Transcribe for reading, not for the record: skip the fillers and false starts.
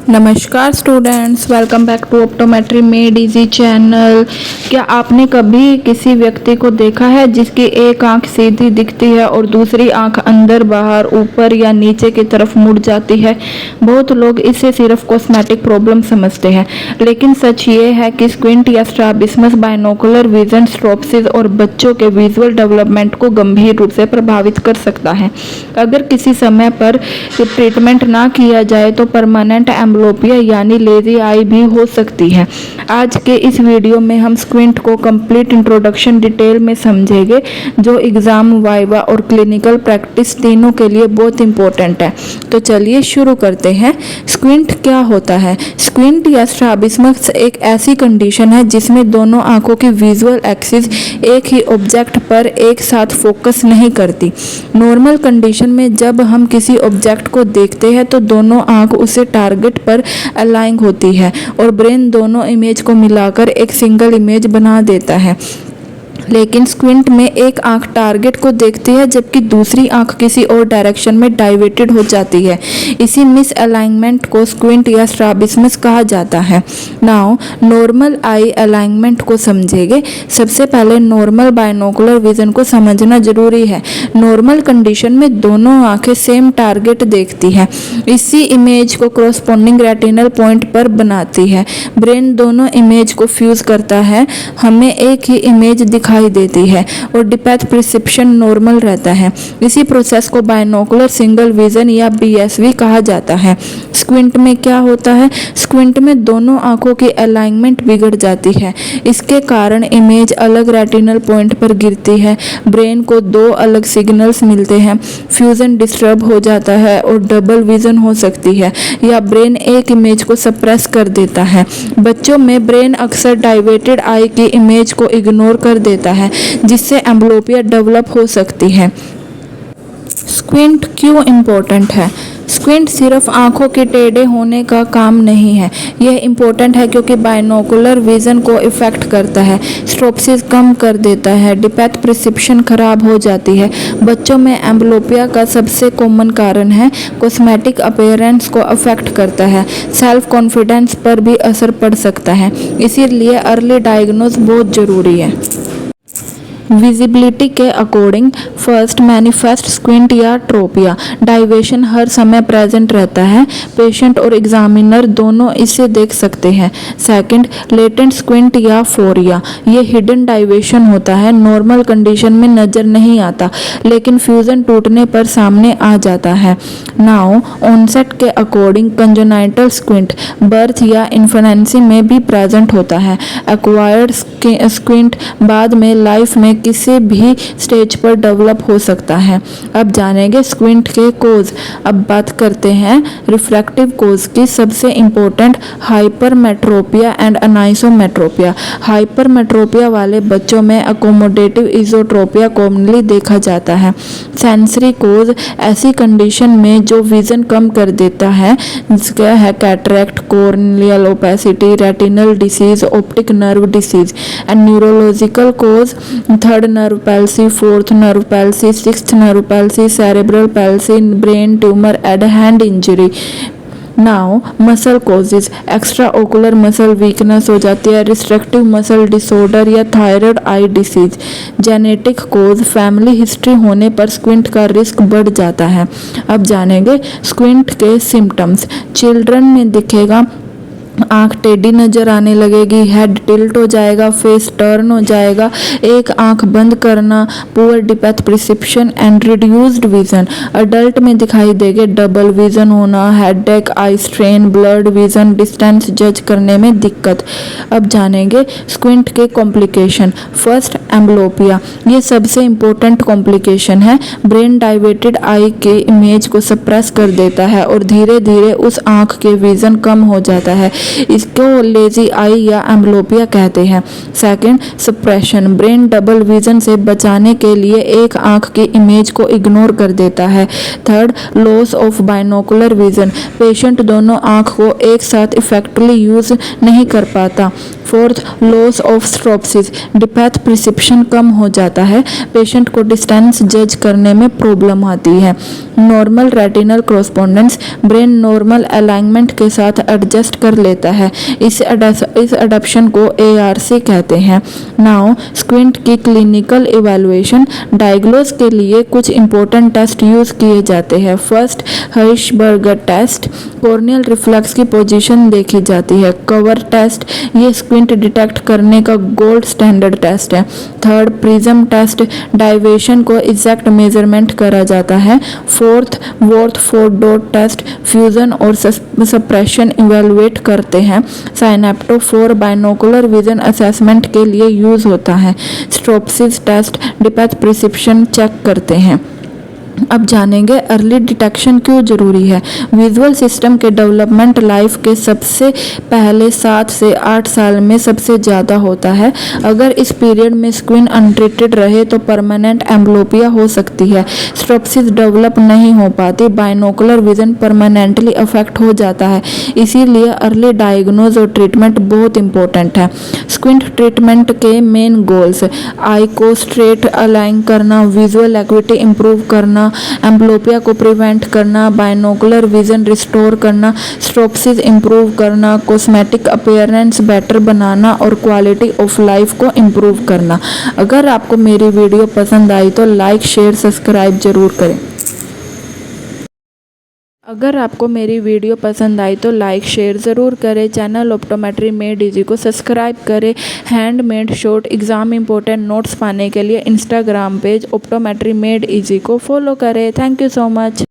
नमस्कार students, welcome back to optometry made easy channel. क्या आपने कभी किसी व्यक्ति को देखा है जिसकी एक आंख सीधी दिखती है और दूसरी आंख अंदर बाहर ऊपर या नीचे की तरफ मुड़ जाती है? बहुत लोग इसे सिर्फ कॉस्मेटिक प्रॉब्लम समझते हैं, लेकिन सच ये है कि स्क्विंट या स्ट्रैबिस्मस बाइनोकुलर विजन स्ट्रोप्सिस और बच्चों के विजुअल डेवलपमेंट को गंभीर रूप से प्रभावित कर सकता है। अगर किसी समय पर ट्रीटमेंट ना किया जाए तो परमानेंट एम्ब्लोपिया यानी लेजी आई भी हो सकती है। आज के इस वीडियो में हम स्क्विंट को कंप्लीट इंट्रोडक्शन डिटेल में समझेंगे, जो एग्जाम, वाइवा और क्लिनिकल प्रैक्टिस तीनों के लिए बहुत इंपॉर्टेंट है। तो चलिए शुरू करते हैं। स्क्विंट क्या होता है? स्क्विंट या स्ट्रैबिस्मस एक ऐसी कंडीशन है जिसमें दोनों आंखों की विजुअल एक्सिस एक ही ऑब्जेक्ट पर एक साथ फोकस नहीं करती। नॉर्मल कंडीशन में जब हम किसी ऑब्जेक्ट को देखते हैं तो दोनों आंख उसे टारगेट पर अलाइन होती है और ब्रेन दोनों इमेज को मिलाकर एक सिंगल इमेज बना देता है। लेकिन स्क्विंट में एक आंख टारगेट को देखती है जबकि दूसरी आंख किसी और डायरेक्शन में डाइवर्टेड हो जाती है। इसी मिस अलाइनमेंट को स्क्विंट या स्ट्रैबिस्मस कहा जाता है। नाउ नॉर्मल आई अलाइनमेंट को समझेंगे। सबसे पहले नॉर्मल बाइनोकुलर विजन को समझना जरूरी है। नॉर्मल कंडीशन में दोनों आंखें सेम टारगेट देखती है, इसी इमेज को कॉरस्पॉन्डिंग रेटिनल पॉइंट पर बनाती है। ब्रेन दोनों इमेज को फ्यूज करता है, हमें एक ही इमेज दिखाई देती है और डेप्थ परसेप्शन नॉर्मल रहता है। इसी प्रोसेस को बाइनोकुलर सिंगल विजन या बीएसवी कहा जाता है। स्क्विंट में क्या होता है? स्क्विंट में दोनों आंखों की अलाइनमेंट बिगड़ जाती है। इसके कारण इमेज अलग रेटिनल पॉइंट पर गिरती है, ब्रेन को दो अलग सिग्नल्स मिलते हैं, फ्यूजन डिस्टर्ब हो जाता है और डबल विजन हो सकती है, या ब्रेन एक इमेज को सप्रेस कर देता है। बच्चों में ब्रेन अक्सर डाइवर्टेड आई की इमेज को इग्नोर कर देता है, जिससे एम्ब्लोपिया डेवलप हो सकती है। स्क्विंट क्यों इम्पोर्टेंट है? स्क्विंट सिर्फ आंखों के टेढ़े होने का काम नहीं है। यह इम्पोर्टेंट है क्योंकि बाइनोकुलर विजन को इफेक्ट करता है, स्ट्रोप्सिस कम कर देता है, डेप्थ परसेप्शन खराब हो जाती है। बच्चों में एम्ब्लोपिया का सबसे कॉमन कारण है, कॉस्मेटिक अपीयरेंस को अफेक्ट करता है, सेल्फ कॉन्फिडेंस पर भी असर पड़ सकता है। इसीलिए अर्ली डायग्नोज बहुत ज़रूरी है। विजिबिलिटी के अकॉर्डिंग, फर्स्ट मैनिफेस्ट स्क्विंट या ट्रोपिया। डाइवेशन हर समय प्रेजेंट रहता है, पेशेंट और एग्जामिनर दोनों इसे देख सकते हैं। सेकंड, लेटेंट स्क्विंट या फोरिया। ये हिडन डाइवेशन होता है, नॉर्मल कंडीशन में नजर नहीं आता लेकिन फ्यूजन टूटने पर सामने आ जाता है। नाउ ऑनसेट के अकॉर्डिंग, कंजेनाइटल स्क्विंट बर्थ या इन्फेनेंसी में भी प्रेजेंट होता है। एक्वायर्ड स्क्विंट बाद में लाइफ में किसी भी स्टेज पर डेवलप हो सकता है। अब जानेंगे स्क्विंट के कोज। अब बात करते हैं रिफ्रैक्टिव कोज की। सबसे इंपॉर्टेंट, हाइपरमेट्रोपिया एंड अनाइसोमेट्रोपिया। हाइपरमेट्रोपिया वाले बच्चों में अकोमोडेटिव इजोट्रोपिया कॉमनली देखा जाता है। सेंसरी कोज, ऐसी कंडीशन में जो विजन कम कर देता है, जिसका है cataract, corneal opacity, retinal disease, optic nerve disease. And neurological cause, third nerve palsy, fourth nerve palsy, sixth nerve palsy, cerebral palsy, brain tumour and hand injury. Now muscle causes, extra ocular muscle weakness हो जाती है, restrictive muscle disorder या thyroid eye disease. Genetic cause, family history होने पर squint का risk बढ़ जाता है। अब जानेंगे स्क्विंट के सिम्टम्स। चिल्ड्रन में दिखेगा, आंख टेढ़ी नजर आने लगेगी, हेड टिल्ट हो जाएगा, फेस टर्न हो जाएगा, एक आंख बंद करना, poor depth perception and reduced vision. Adult में दिखाई देंगे डबल विजन होना, headache, eye strain, blurred vision, distance जज करने में दिक्कत। अब जानेंगे स्क्विंट के कॉम्प्लिकेशन। First, amblyopia. ये सबसे इम्पोर्टेंट कॉम्प्लिकेशन है। ब्रेन डाइवर्टेड आई के इमेज को सप्रेस कर देता है और धीरे धीरे उस आंख के विजन कम हो जाता है। इसको लेजी आई या एम्ब्लोपिया कहते हैं। Second, suppression. Brain double vision से बचाने के लिए एक आंख की इमेज को इग्नोर कर देता है। Third, loss of binocular vision. Patient दोनों आंख को एक साथ इफेक्टिवली यूज नहीं कर पाता। Fourth, loss of stereopsis, depth prescription कम हो जाता है, पेशेंट को डिस्टेंस जज करने में प्रॉब्लम आती है। Normal retinal correspondence, brain normal alignment के साथ एडजस्ट कर लेता है। इस एडप्शन को ARC कहते हैं। नाउ स्क्विंट की क्लिनिकल इवैल्यूएशन, डायग्नोज के लिए कुछ इंपॉर्टेंट टेस्ट यूज किए जाते हैं। First, Hirschberg test, corneal reflex की पोजीशन देखी जाती है। कवर टेस्ट, ये स्क्विंट डिटेक्ट करने का गोल्ड स्टैंडर्ड टेस्ट है। थर्ड, प्रिज्म टेस्ट, डाइवेशन को एग्जैक्ट मेजरमेंट करा जाता है। Fourth, Worth dot test, fusion और सप्रेशन इवेलुएट करते हैं। साइनेप्टोफोर बाइनोकुलर विजन असेसमेंट के लिए यूज होता है। स्ट्रोप्सिस टेस्ट, डेप्थ प्रिस्क्रिप्शन चेक करते हैं। अब जानेंगे अर्ली डिटेक्शन क्यों जरूरी है। विजुअल सिस्टम के डेवलपमेंट लाइफ के सबसे पहले 7 से 8 साल में सबसे ज़्यादा होता है। अगर इस पीरियड में स्क्विन अनट्रीटेड रहे तो परमानेंट एम्ब्लोपिया हो सकती है, स्ट्रोप्सिस डेवलप नहीं हो पाती, बाइनोकुलर विजन परमानेंटली अफेक्ट हो जाता है। इसीलिए अर्ली डायग्नोज और ट्रीटमेंट बहुत इंपॉर्टेंट है। स्क्विंट ट्रीटमेंट के मेन गोल्स, आई को स्ट्रेट अलाइन करना, विजुअल एक्टिविटी इंप्रूव करना, एम्ब्लोपिया को प्रिवेंट करना, बाइनोकुलर विजन रिस्टोर करना, स्ट्रोप्सिस इंप्रूव करना, कॉस्मेटिक अपीयरेंस बेटर बनाना और क्वालिटी ऑफ लाइफ को इंप्रूव करना। अगर आपको मेरी वीडियो पसंद आई तो लाइक शेयर सब्सक्राइब जरूर करें। अगर आपको मेरी वीडियो पसंद आई तो लाइक शेयर ज़रूर करें। चैनल ऑप्टोमेट्री मेड इजी को सब्सक्राइब करें। Handmade short exam important notes पाने के लिए Instagram page optometry made easy को फॉलो करें। Thank you so much.